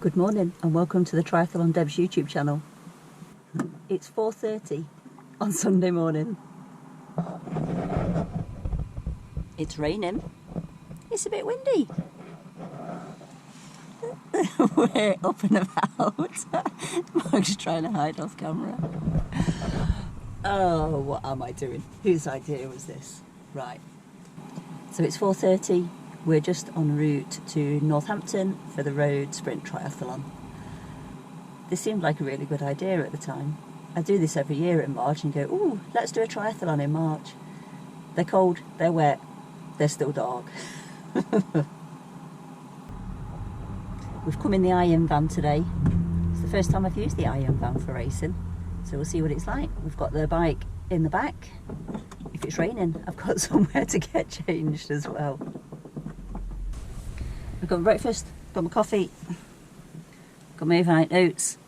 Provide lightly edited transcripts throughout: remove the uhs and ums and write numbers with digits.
Good morning and welcome to the Triathlon Devs YouTube channel. It's 4:30 on Sunday morning. It's raining. It's a bit windy. We're up and about. Mark's trying to hide off camera. Oh, what am I doing? Whose idea was this? Right. So it's 4:30. We're just en route to Northampton for the road sprint triathlon. This seemed like a really good idea at the time. I do this every year in March and go, ooh, let's do a triathlon in March. They're cold, they're wet, they're still dark. We've come in the IM van today. It's the first time I've used the IM van for racing, so we'll see what it's like. We've got the bike in the back. If it's raining, I've got somewhere to get changed as well. I've got my breakfast, got my coffee, got my overnight oats.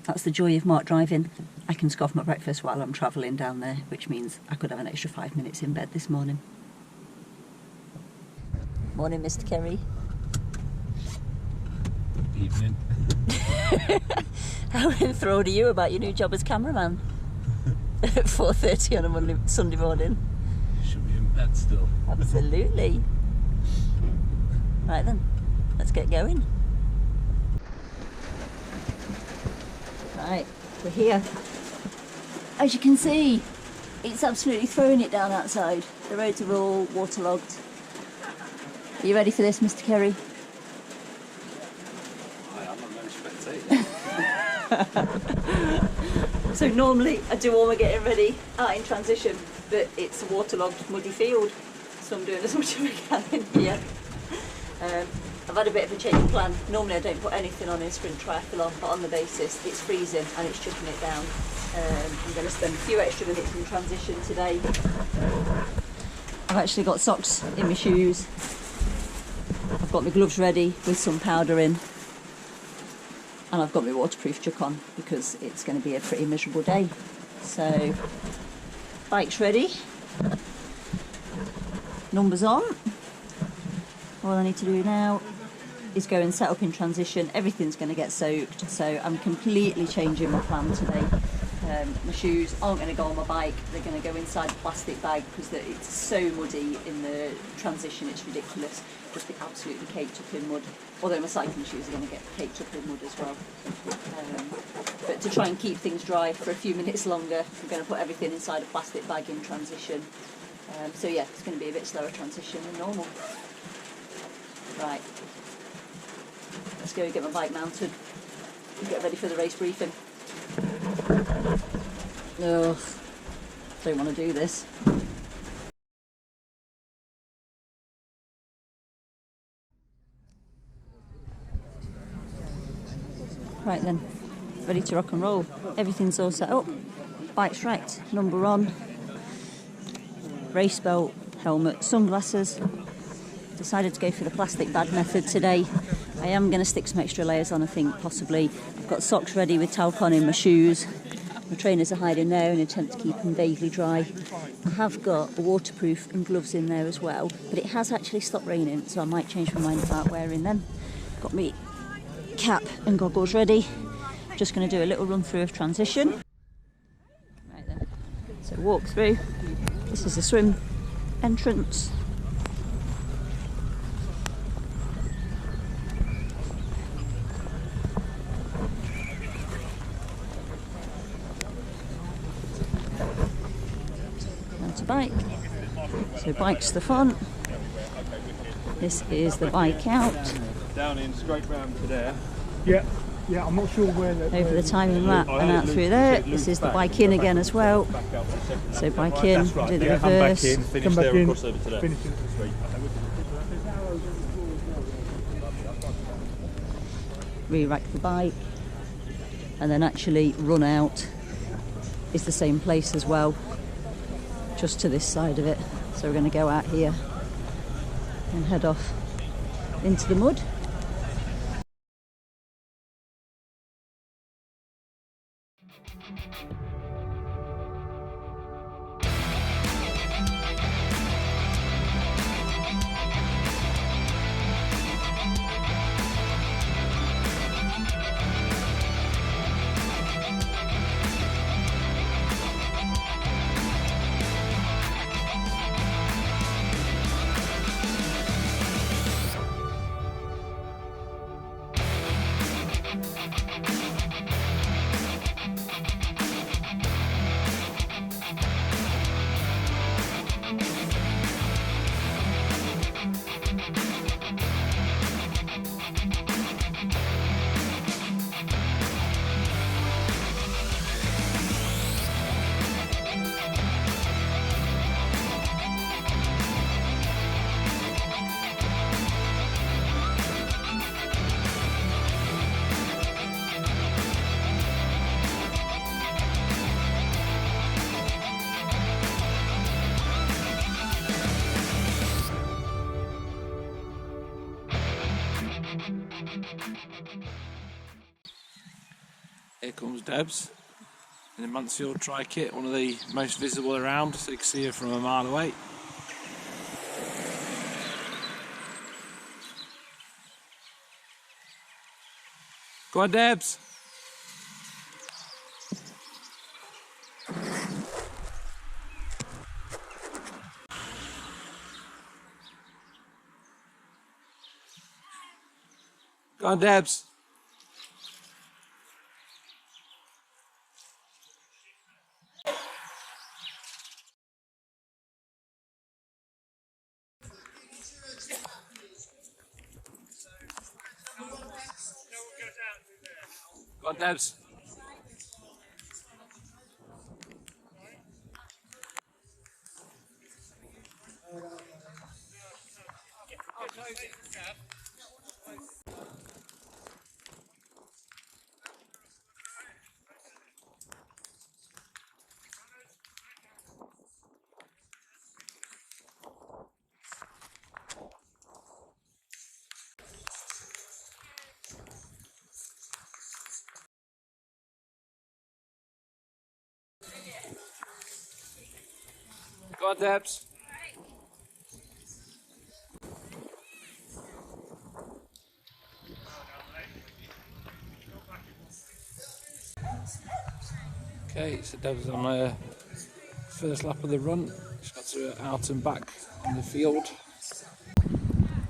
That's the joy of Mark driving. I can scoff my breakfast while I'm travelling down there, which means I could have an extra 5 minutes in bed this morning. Morning, Mr. Kerry. Evening. How enthralled are you about your new job as cameraman? At 4:30 on a Sunday morning? Should be in bed still. Absolutely. Right then, let's get going. Right, we're here. As you can see, it's absolutely throwing it down outside. The roads are all waterlogged. Are you ready for this, Mr. Kerry? I'm not spectating. So normally I do all my getting ready out in transition, but it's a waterlogged, muddy field, so I'm doing as much as I can in here. I've had a bit of a change of plan. Normally I don't put anything on in sprint triathlon, but on the basis it's freezing and it's chucking it down. I'm going to spend a few extra minutes in transition today. I've actually got socks in my shoes. I've got my gloves ready with some powder in. And I've got my waterproof chuck on because it's going to be a pretty miserable day. So, bike's ready. Numbers on. All I need to do now is go and set up in transition. Everything's going to get soaked, so I'm completely changing my plan today. My shoes aren't going to go on my bike, they're going to go inside the plastic bag because it's so muddy in the transition, it's ridiculous. Just be absolutely caked up in mud, although my cycling shoes are going to get caked up in mud as well. But to try and keep things dry for a few minutes longer, I'm going to put everything inside a plastic bag in transition. So yeah, it's going to be a bit slower transition than normal. Right, let's go and get my bike mounted and get ready for the race briefing. No, don't want to do this. Right then, ready to rock and roll. Everything's all set up. Bike's wrapped, number on, race belt, helmet, sunglasses. Decided to go for the plastic bag method today. I am going to stick some extra layers on, I think, possibly. I've got socks ready with talc on in my shoes. My trainers are hiding there in an attempt to keep them vaguely dry. I have got a waterproof and gloves in there as well, but it has actually stopped raining, so I might change my mind about wearing them. Got me cap and goggles ready. Just going to do a little run through of transition. Right then. So walk through. This is the swim entrance. Bike. So bike's the front. This is the bike out. Down in straight round to there. Yeah, I'm not sure where over the timing lap and out through there. This is the bike in again as well. So bike in, do the reverse. Finish there, across over to there. Re-rack the bike and then actually run out is the same place as well, just to this side of it. So we're going to go out here and head off into the mud. Here comes Debs in the Mansfield tri-kit, one of the most visible around, so you can see her from a mile away. Go on, Debs! Go on, Debs! Go on, Debs! Go on, Debs! Okay, so Debs is on her first lap of the run. She's got to out and back in the field.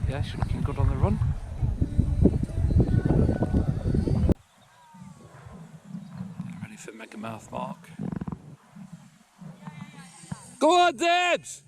Yeah, she's looking good on the run. Ready for Mega Mouth Mark. Go on, Debs!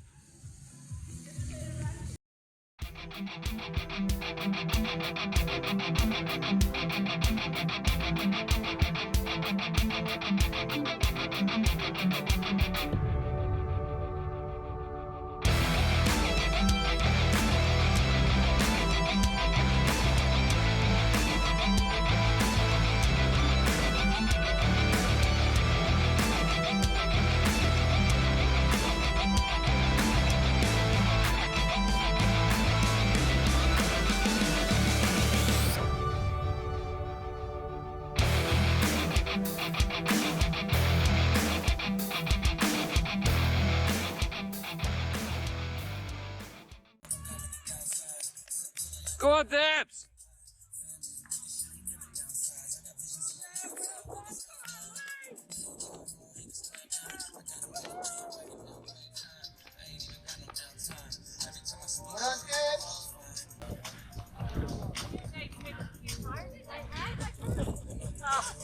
Go on, Debs!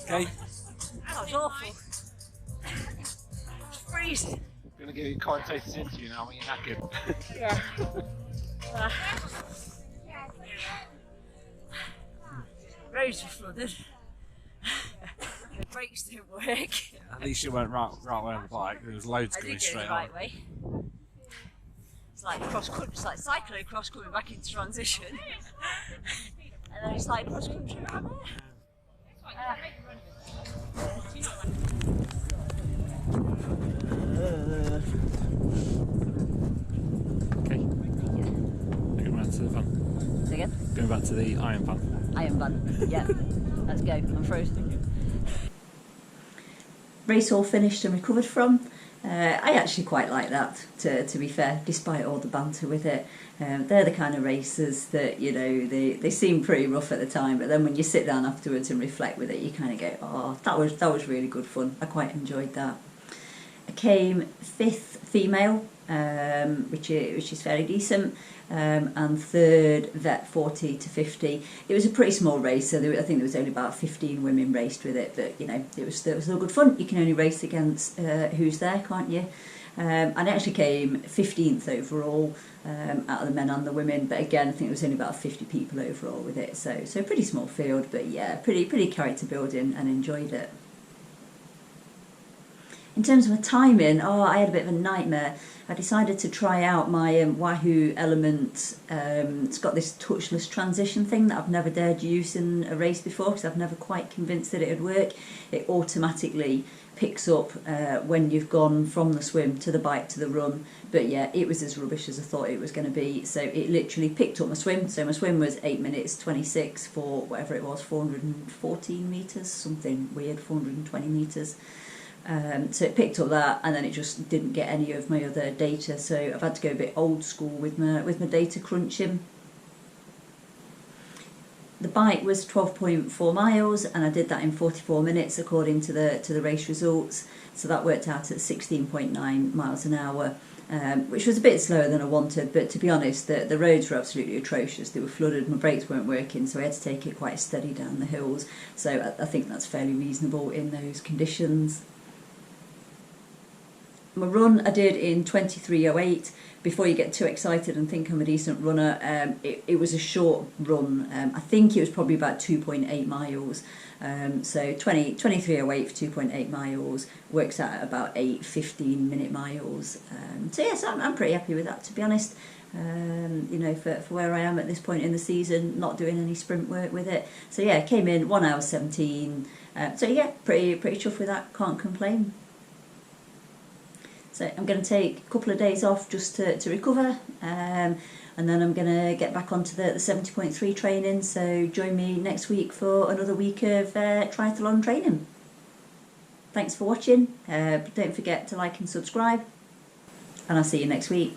Okay. That was awful. It's freezing. I'm going to give you a commentator's interview now when you're knackered. Yeah. Roads were flooded. The brakes didn't work. At least you went right way on the bike. There was loads I going did go straight the right way. It's like cross country, it's like cyclocross coming back into transition. And then it's like cross country around there. Okay. Going back to the van. Say again? Going back to the iron van. Iron van. Yeah. Let's go. I'm frozen. Race all finished and recovered from. I actually quite like that, to be fair, despite all the banter with it. They're the kind of races that, you know, they seem pretty rough at the time, but then when you sit down afterwards and reflect with it, you kind of go, oh, that was really good fun. I quite enjoyed that. I came 5th female, which is fairly decent, and 3rd vet 40 to 50. It was a pretty small race, so I think there was only about 15 women raced with it, but you know, it was still good fun. You can only race against who's there, can't you? And I actually came 15th overall out of the men and the women, but again I think there was only about 50 people overall with it, so pretty small field, but yeah, pretty character building, and enjoyed it. In terms of my timing, I had a bit of a nightmare. I decided to try out my Wahoo Element. It's got this touchless transition thing that I've never dared use in a race before because I've never quite convinced that it would work. It automatically picks up when you've gone from the swim to the bike to the run. But yeah, it was as rubbish as I thought it was going to be. So it literally picked up my swim. So my swim was 8 minutes 26 for whatever it was, 414 metres, something weird, 420 metres. So it picked up that, and then it just didn't get any of my other data. So I've had to go a bit old school with my data crunching. The bike was 12.4 miles, and I did that in 44 minutes according to the race results. So that worked out at 16.9 miles an hour, which was a bit slower than I wanted. But to be honest, the roads were absolutely atrocious. They were flooded, my brakes weren't working, so I had to take it quite steady down the hills. So I think that's fairly reasonable in those conditions. My run I did in 23:08. Before you get too excited and think I'm a decent runner, it was a short run. I think it was probably about 2.8 miles. So 23:08 for 2.8 miles works out at about 8 15-minute miles. So yes, I'm pretty happy with that, to be honest. You know, for where I am at this point in the season, not doing any sprint work with it. So yeah, came in 1 hour 17. So yeah, pretty chuffed with that. Can't complain. So I'm going to take a couple of days off just to recover, and then I'm going to get back onto the 70.3 training. So join me next week for another week of triathlon training. Thanks for watching. Don't forget to like and subscribe, and I'll see you next week.